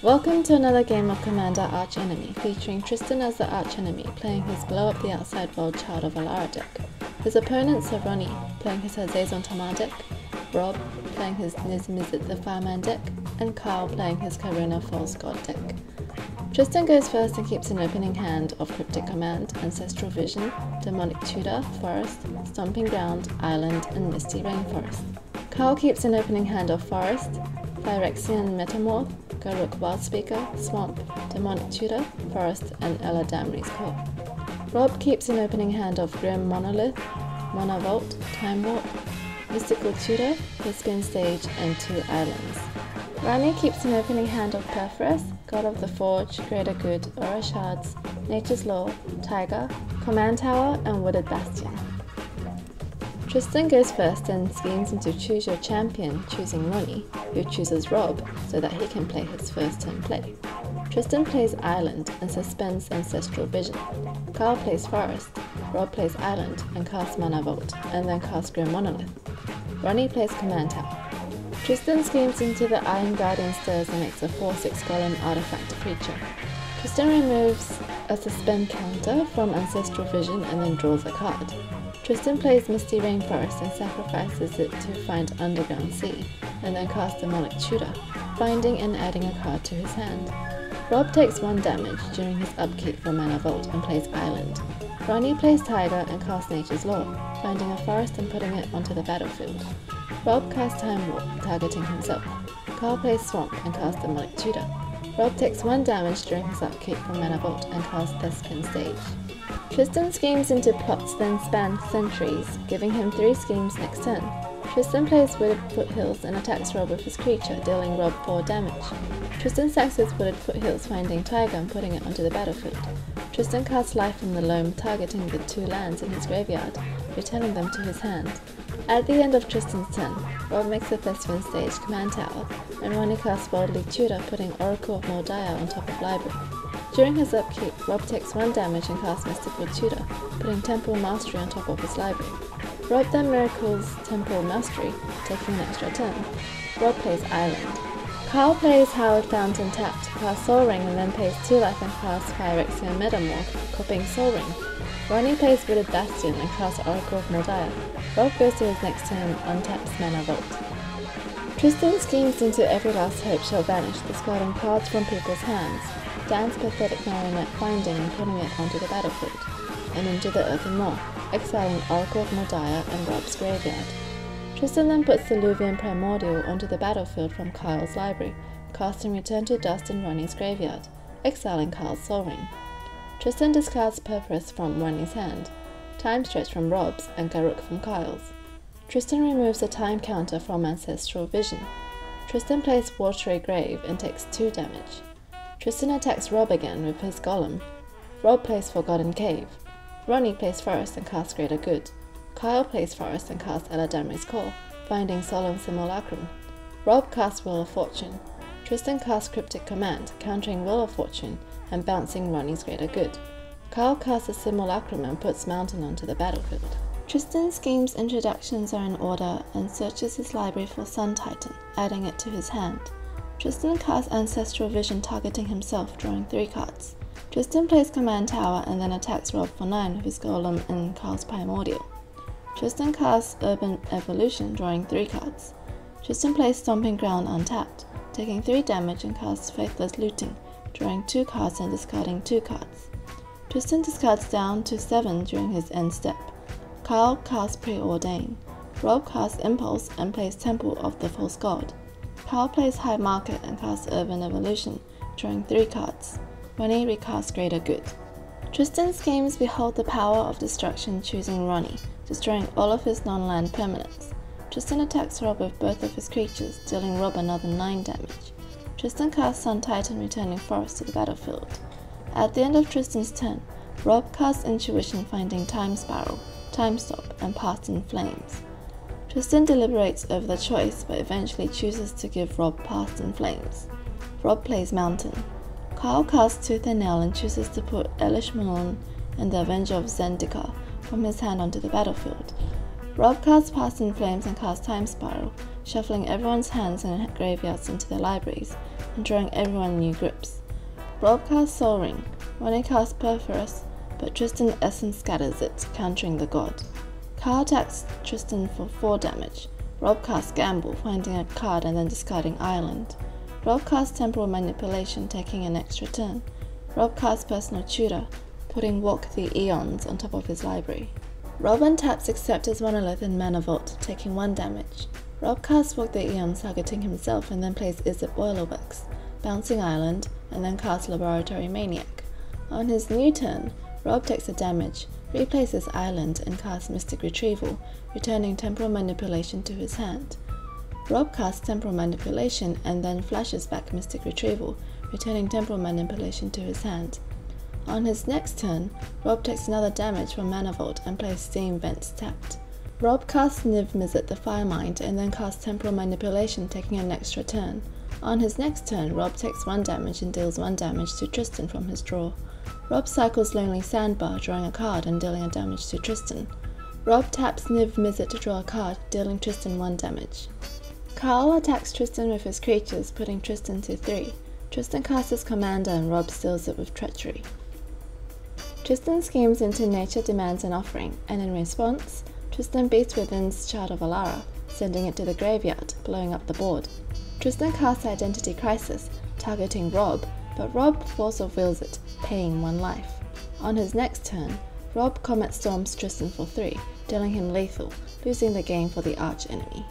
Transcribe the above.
Welcome to another game of Commander Archenemy, featuring Tristan as the Archenemy, playing his Blow Up the Outside World Child of Alara deck. His opponents are Ronnie, playing his Hazezon Tamar deck, Rob, playing his Niv-Mizzet the Fireman deck, and Carl, playing his Karona False God deck. Tristan goes first and keeps an opening hand of Cryptic Command, Ancestral Vision, Demonic Tutor, Forest, Stomping Ground, Island, and Misty Rainforest. Carl keeps an opening hand of Forest, Phyrexian Metamorph, Garruk Wildspeaker, Swamp, Demonic Tutor, Forest, and Eladamri's Core. Rob keeps an opening hand of Grim Monolith, Mana Vault, Time Warp, Mystical Tutor, Spin Stage, and 2 Islands. Rani keeps an opening hand of Perforce, God of the Forge, Greater Good, Aura Shards, Nature's Law, Tiger, Command Tower, and Wooded Bastion. Tristan goes first and schemes into Choose Your Champion, choosing Ronnie, who chooses Rob so that he can play his first turn play. Tristan plays Island and suspends Ancestral Vision. Carl plays Forest, Rob plays Island and casts Mana Vault, and then casts Grim Monolith. Ronnie plays Command Tower. Tristan schemes into the Iron Guardian Stirs and makes a 4/6 Golem artifact creature. Tristan removes a suspend counter from Ancestral Vision and then draws a card. Tristan plays Misty Rainforest and sacrifices it to find Underground Sea, and then casts Demonic Tutor, finding and adding a card to his hand. Rob takes 1 damage during his upkeep from Mana Vault and plays Island. Ronnie plays Tiger and casts Nature's Law, finding a forest and putting it onto the battlefield. Rob casts Time Warp, targeting himself. Carl plays Swamp and casts Demonic Tutor. Rob takes 1 damage during his upkeep from Mana Vault and casts Spin Stage. Tristan schemes into plots then span centuries, giving him 3 schemes next turn. Tristan plays Wooded Foothills and attacks Rob with his creature, dealing Rob 4 damage. Tristan sacks his Wooded Foothills, finding Tiger and putting it onto the battlefield. Tristan casts Life from the Loam, targeting the 2 lands in his graveyard, returning them to his hand. At the end of Tristan's turn, Rob makes a Spin Stage Command Tower, and Ronnie casts Worldly Tutor, putting Oracle of Mordiah on top of Library. During his upkeep, Rob takes 1 damage and casts Mystical Tutor, putting Temple Mastery on top of his library. Rob then miracles Temple Mastery, taking an extra turn. Rob plays Island. Carl plays Howard Fountain tapped, casts Soul Ring and then pays 2 life and casts Phyrexian Metamorph, copying Soul Ring. Ronnie plays Wooded Bastion and casts Oracle of Mordiah. Rob goes to his next turn and untaps Mana Vault. Tristan schemes into Every Last Hope Shall Vanish, discarding cards from people's hands. Dan's Pathetic Marionette, finding and putting it onto the battlefield, and into the Earthen Maw, exiling Oracle of Mordiah and Rob's graveyard. Tristan then puts the Luvian Primordial onto the battlefield from Kyle's library, casting Return to Dust in Ronnie's graveyard, exiling Kyle's Soul Ring. Tristan discards Purpose from Ronnie's hand, Time Stretch from Rob's, and Garruk from Kyle's. Tristan removes a time counter from Ancestral Vision. Tristan plays Watery Grave and takes 2 damage. Tristan attacks Rob again with his Golem. Rob plays Forgotten Cave. Ronnie plays Forest and casts Greater Good. Kyle plays Forest and casts Eladamri's Core, finding Solemn Simulacrum. Rob casts Wheel of Fortune. Tristan casts Cryptic Command, countering Wheel of Fortune and bouncing Ronnie's Greater Good. Kyle casts a Simulacrum and puts Mountain onto the battlefield. Tristan's scheme's introductions are in order and searches his library for Sun Titan, adding it to his hand. Tristan casts Ancestral Vision, targeting himself, drawing 3 cards. Tristan plays Command Tower and then attacks Rob for 9 with his Golem and Carl's Primordial. Tristan casts Urban Evolution, drawing 3 cards. Tristan plays Stomping Ground untapped, taking 3 damage and casts Faithless Looting, drawing 2 cards and discarding 2 cards. Tristan discards down to 7 during his end step. Kyle casts Preordain. Rob casts Impulse and plays Temple of the False God. Carl plays High Market and casts Urban Evolution, drawing 3 cards. Ronnie recasts Greater Good. Tristan schemes Behold the Power of Destruction, choosing Ronnie, destroying all of his non-land permanents. Tristan attacks Rob with both of his creatures, dealing Rob another 9 damage. Tristan casts Sun Titan, returning Forest to the battlefield. At the end of Tristan's turn, Rob casts Intuition, finding Time Spiral, Time Stop, and Past in Flames. Tristan deliberates over the choice, but eventually chooses to give Rob Past in Flames. Rob plays Mountain. Kyle casts Tooth and Nail and chooses to put Elish Malon and the Avenger of Zendikar from his hand onto the battlefield. Rob casts Past in Flames and casts Time Spiral, shuffling everyone's hands and graveyards into their libraries, and drawing everyone new grips. Rob casts Soul Ring, Ronnie casts Perforus, but Tristan Essence scatters it, countering the god. Karl attacks Tristan for 4 damage. Rob casts Gamble, finding a card and then discarding Island. Rob casts Temporal Manipulation, taking an extra turn. Rob casts Personal Tutor, putting Walk the Eons on top of his library. Rob untaps Acceptor's Monolith and Mana Vault, taking 1 damage. Rob casts Walk the Eons, targeting himself, and then plays Izzet Boilerworks, bouncing Island, and then casts Laboratory Maniac. On his new turn, Rob takes a damage, replaces Island, and casts Mystic Retrieval, returning Temporal Manipulation to his hand. Rob casts Temporal Manipulation and then flashes back Mystic Retrieval, returning Temporal Manipulation to his hand. On his next turn, Rob takes another damage from Mana Vault and plays Steam Vents tapped. Rob casts Niv-Mizzet the Firemind and then casts Temporal Manipulation, taking an extra turn. On his next turn, Rob takes 1 damage and deals 1 damage to Tristan from his draw. Rob cycles Lonely Sandbar, drawing a card and dealing a damage to Tristan. Rob taps Niv-Mizzet to draw a card, dealing Tristan 1 damage. Karl attacks Tristan with his creatures, putting Tristan to 3. Tristan casts his commander and Rob steals it with Treachery. Tristan schemes into Nature Demands an Offering, and in response, Tristan beats Within's Child of Alara, sending it to the graveyard, blowing up the board. Tristan casts Identity Crisis, targeting Rob, but Rob Force of Wills it, paying 1 life. On his next turn, Rob Comet Storms Tristan for 3, dealing him lethal, losing the game for the Archenemy.